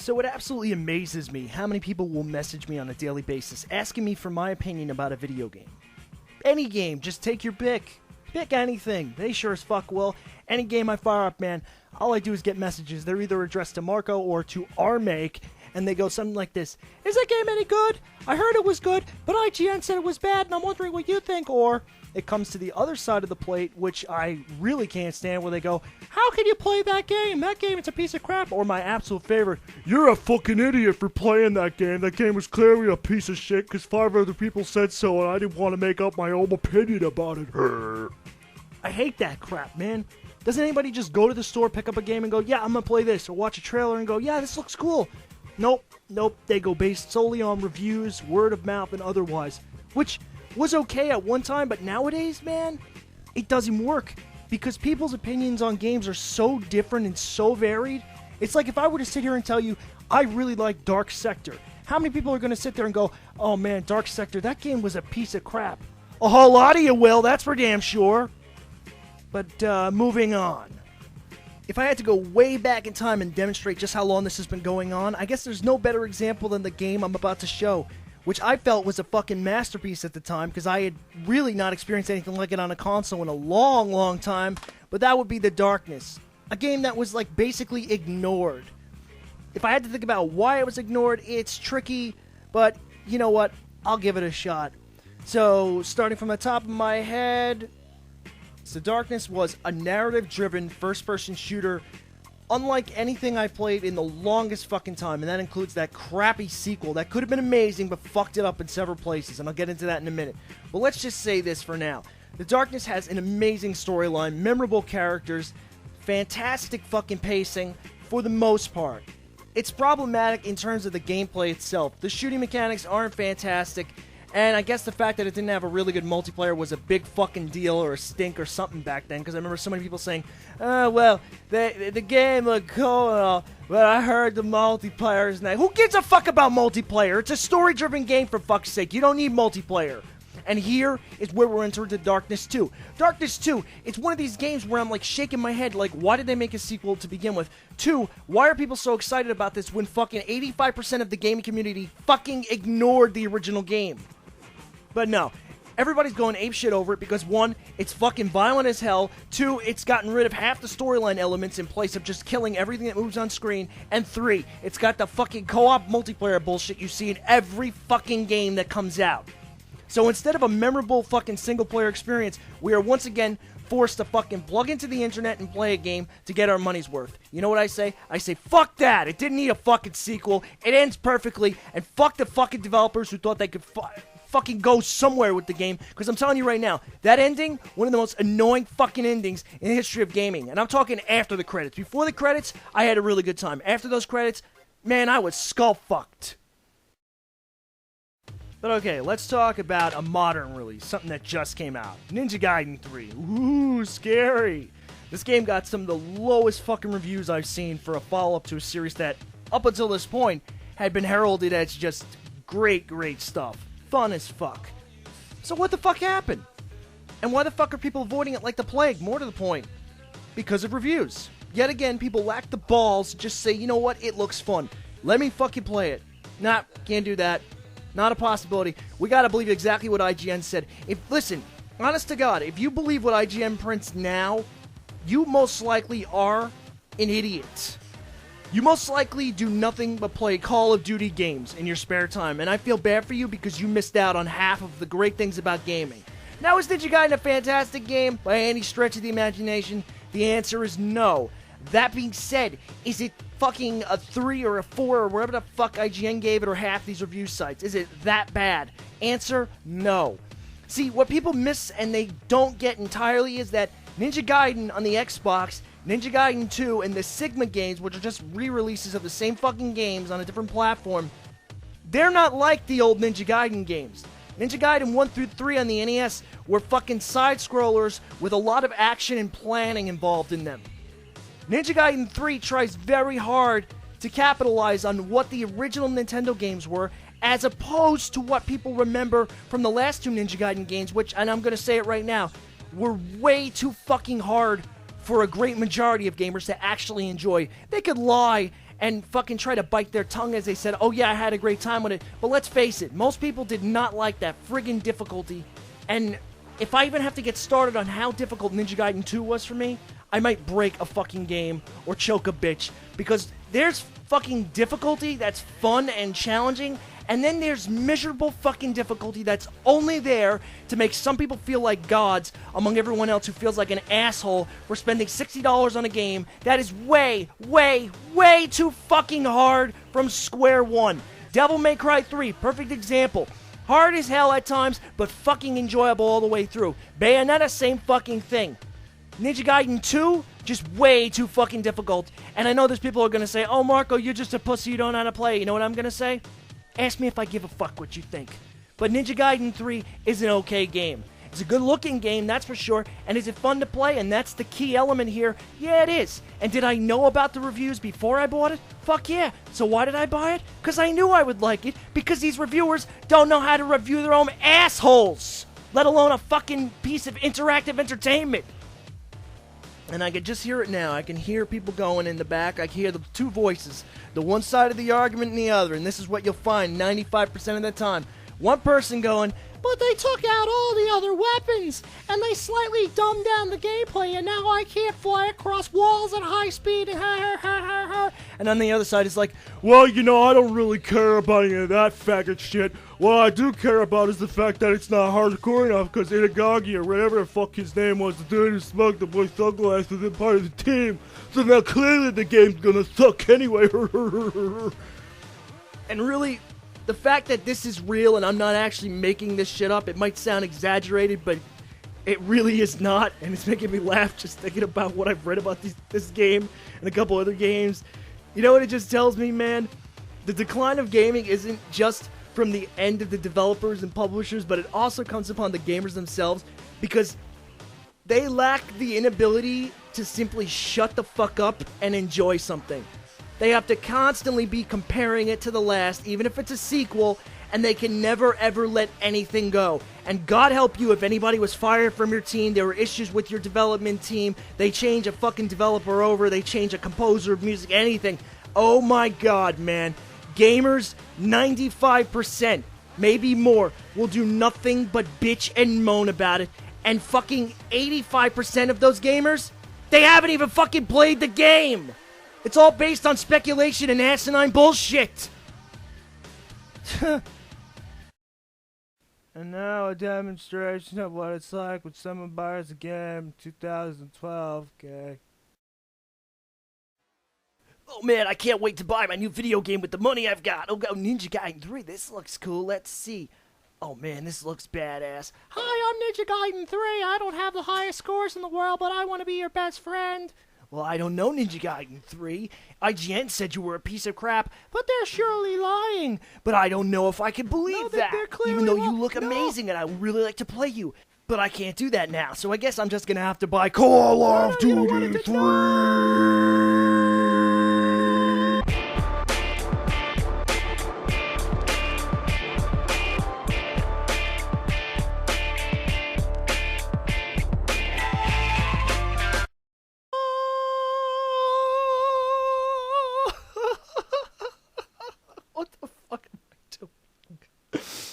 So it absolutely amazes me how many people will message me on a daily basis asking me for my opinion about a video game. Any game, just take your pick. Pick anything. They sure as fuck will. Any game I fire up, man, all I do is get messages. They're either addressed to Marco or to RMake, and they go something like this. Is that game any good? I heard it was good, but IGN said it was bad, and I'm wondering what you think. Or it comes to the other side of the plate, which I really can't stand, where they go, how can you play that game? That game, it's a piece of crap. Or my absolute favorite, you're a fucking idiot for playing that game. That game was clearly a piece of shit because 5 other people said so, and I didn't want to make up my own opinion about it. I hate that crap, man. Doesn't anybody just go to the store, pick up a game, and go, yeah, I'm going to play this, or watch a trailer and go, yeah, this looks cool? Nope. They go based solely on reviews, word of mouth, and otherwise, which was okay at one time, but nowadays, man, it doesn't work because people's opinions on games are so different and so varied. It's like if I were to sit here and tell you, I really like Dark Sector. How many people are going to sit there and go, oh man, Dark Sector, that game was a piece of crap? A whole lot of you will, that's for damn sure. But moving on. If I had to go way back in time and demonstrate just how long this has been going on, I guess there's no better example than the game I'm about to show, which I felt was a fucking masterpiece at the time because I had really not experienced anything like it on a console in a long, long time, but that would be The Darkness, a game that was like basically ignored. If I had to think about why it was ignored, it's tricky, but you know what? I'll give it a shot. So, starting from the top of my head, The Darkness was a narrative-driven first-person shooter unlike anything I've played in the longest fucking time, and that includes that crappy sequel that could have been amazing but fucked it up in several places, and I'll get into that in a minute. But let's just say this for now. The Darkness has an amazing storyline, memorable characters, fantastic fucking pacing for the most part. It's problematic in terms of the gameplay itself. The shooting mechanics aren't fantastic, and I guess the fact that it didn't have a really good multiplayer was a big fucking deal or a stink or something back then, because I remember so many people saying, oh, well, the game looked cool and all, but I heard the multiplayer is nice. Who gives a fuck about multiplayer? It's a story-driven game, for fuck's sake. You don't need multiplayer. And here is where we're entering the Darkness 2. Darkness 2, it's one of these games where I'm like shaking my head, like, why did they make a sequel to begin with? 2, why are people so excited about this when fucking 85% of the gaming community fucking ignored the original game? But no, everybody's going apeshit over it because 1, it's fucking violent as hell, 2, it's gotten rid of half the storyline elements in place of just killing everything that moves on screen, and 3, it's got the fucking co-op multiplayer bullshit you see in every fucking game that comes out. So instead of a memorable fucking single-player experience, we are once again forced to fucking plug into the internet and play a game to get our money's worth. You know what I say? I say, fuck that! It didn't need a fucking sequel, it ends perfectly, and fuck the fucking developers who thought they could fucking go somewhere with the game, because I'm telling you right now, that ending, one of the most annoying fucking endings in the history of gaming. And I'm talking after the credits. Before the credits, I had a really good time. After those credits, man, I was skull-fucked. But okay, let's talk about a modern release, something that just came out. Ninja Gaiden 3. Ooh, scary. This game got some of the lowest fucking reviews I've seen for a follow-up to a series that, up until this point, had been heralded as just great, great stuff. Fun as fuck. So what the fuck happened? And why the fuck are people avoiding it like the plague? More to the point, because of reviews. Yet again, people lack the balls to just say, you know what, it looks fun. Let me fucking play it. Nah, can't do that. Not a possibility. We gotta believe exactly what IGN said. Listen, honest to God, if you believe what IGN prints now, you most likely are an idiot. You most likely do nothing but play Call of Duty games in your spare time, and I feel bad for you because you missed out on half of the great things about gaming. Now, is Ninja Gaiden a fantastic game by any stretch of the imagination? The answer is no. That being said, is it fucking a 3 or a 4 or whatever the fuck IGN gave it, or half these review sites? Is it that bad? Answer, no. See, what people miss and they don't get entirely is that Ninja Gaiden on the Xbox, Ninja Gaiden 2, and the Sigma games, which are just re-releases of the same fucking games on a different platform, they're not like the old Ninja Gaiden games. Ninja Gaiden 1 through 3 on the NES were fucking side-scrollers with a lot of action and planning involved in them. Ninja Gaiden 3 tries very hard to capitalize on what the original Nintendo games were, as opposed to what people remember from the last 2 Ninja Gaiden games, which, and I'm going to say it right now, were way too fucking hard for a great majority of gamers to actually enjoy. They could lie and fucking try to bite their tongue as they said, oh yeah, I had a great time with it. But let's face it, most people did not like that friggin' difficulty. And if I even have to get started on how difficult Ninja Gaiden 2 was for me, I might break a fucking game or choke a bitch. Because there's fucking difficulty that's fun and challenging, and then there's miserable fucking difficulty that's only there to make some people feel like gods among everyone else who feels like an asshole for spending $60 on a game that is way, way, way too fucking hard from square one. Devil May Cry 3, perfect example. Hard as hell at times, but fucking enjoyable all the way through. Bayonetta, same fucking thing. Ninja Gaiden 2, just way too fucking difficult. And I know there's people who are going to say, oh, Marco, you're just a pussy, you don't know how to play. You know what I'm going to say? Ask me if I give a fuck what you think. But Ninja Gaiden 3 is an okay game. It's a good-looking game, that's for sure. And is it fun to play? And that's the key element here. Yeah, it is. And did I know about the reviews before I bought it? Fuck yeah. So why did I buy it? Because I knew I would like it. Because these reviewers don't know how to review their own assholes. Let alone a fucking piece of interactive entertainment. And I can just hear it now. I can hear people going in the back. I can hear the two voices, the one side of the argument and the other. And this is what you'll find 95% of the time. One person going, but they took out all the other weapons, and they slightly dumbed down the gameplay, and now I can't fly across walls at high speed. And on the other side is like, well, you know, I don't really care about any of that faggot shit. What I do care about is the fact that it's not hardcore enough, because Itagaki, or whatever the fuck his name was, the dude who smoked the boy sunglasses, isn't part of the team. So now clearly the game's gonna suck anyway. And really, the fact that this is real and I'm not actually making this shit up, it might sound exaggerated, but it really is not. And it's making me laugh just thinking about what I've read about this game and a couple other games. You know what it just tells me, man? The decline of gaming isn't just from the end of the developers and publishers, but it also comes upon the gamers themselves, because they lack the inability to simply shut the fuck up and enjoy something. They have to constantly be comparing it to the last, even if it's a sequel, and they can never ever let anything go. And God help you if anybody was fired from your team, there were issues with your development team, they change a fucking developer over, they change a composer of music, anything. Oh my God, man. Gamers, 95%, maybe more, will do nothing but bitch and moan about it. And fucking 85% of those gamers, they haven't even fucking played the game. It's all based on speculation and asinine bullshit. And now a demonstration of what it's like when someone buys a game in 2012, okay? Oh man, I can't wait to buy my new video game with the money I've got. Oh, Ninja Gaiden 3, this looks cool. Let's see. Oh man, this looks badass. Hi, I'm Ninja Gaiden 3. I don't have the highest scores in the world, but I want to be your best friend. Well, I don't know Ninja Gaiden 3. IGN said you were a piece of crap, but they're surely lying. But I don't know if I can believe that, even though you look amazing and I would really like to play you. But I can't do that now, so I guess I'm just gonna have to buy Call of Duty 3.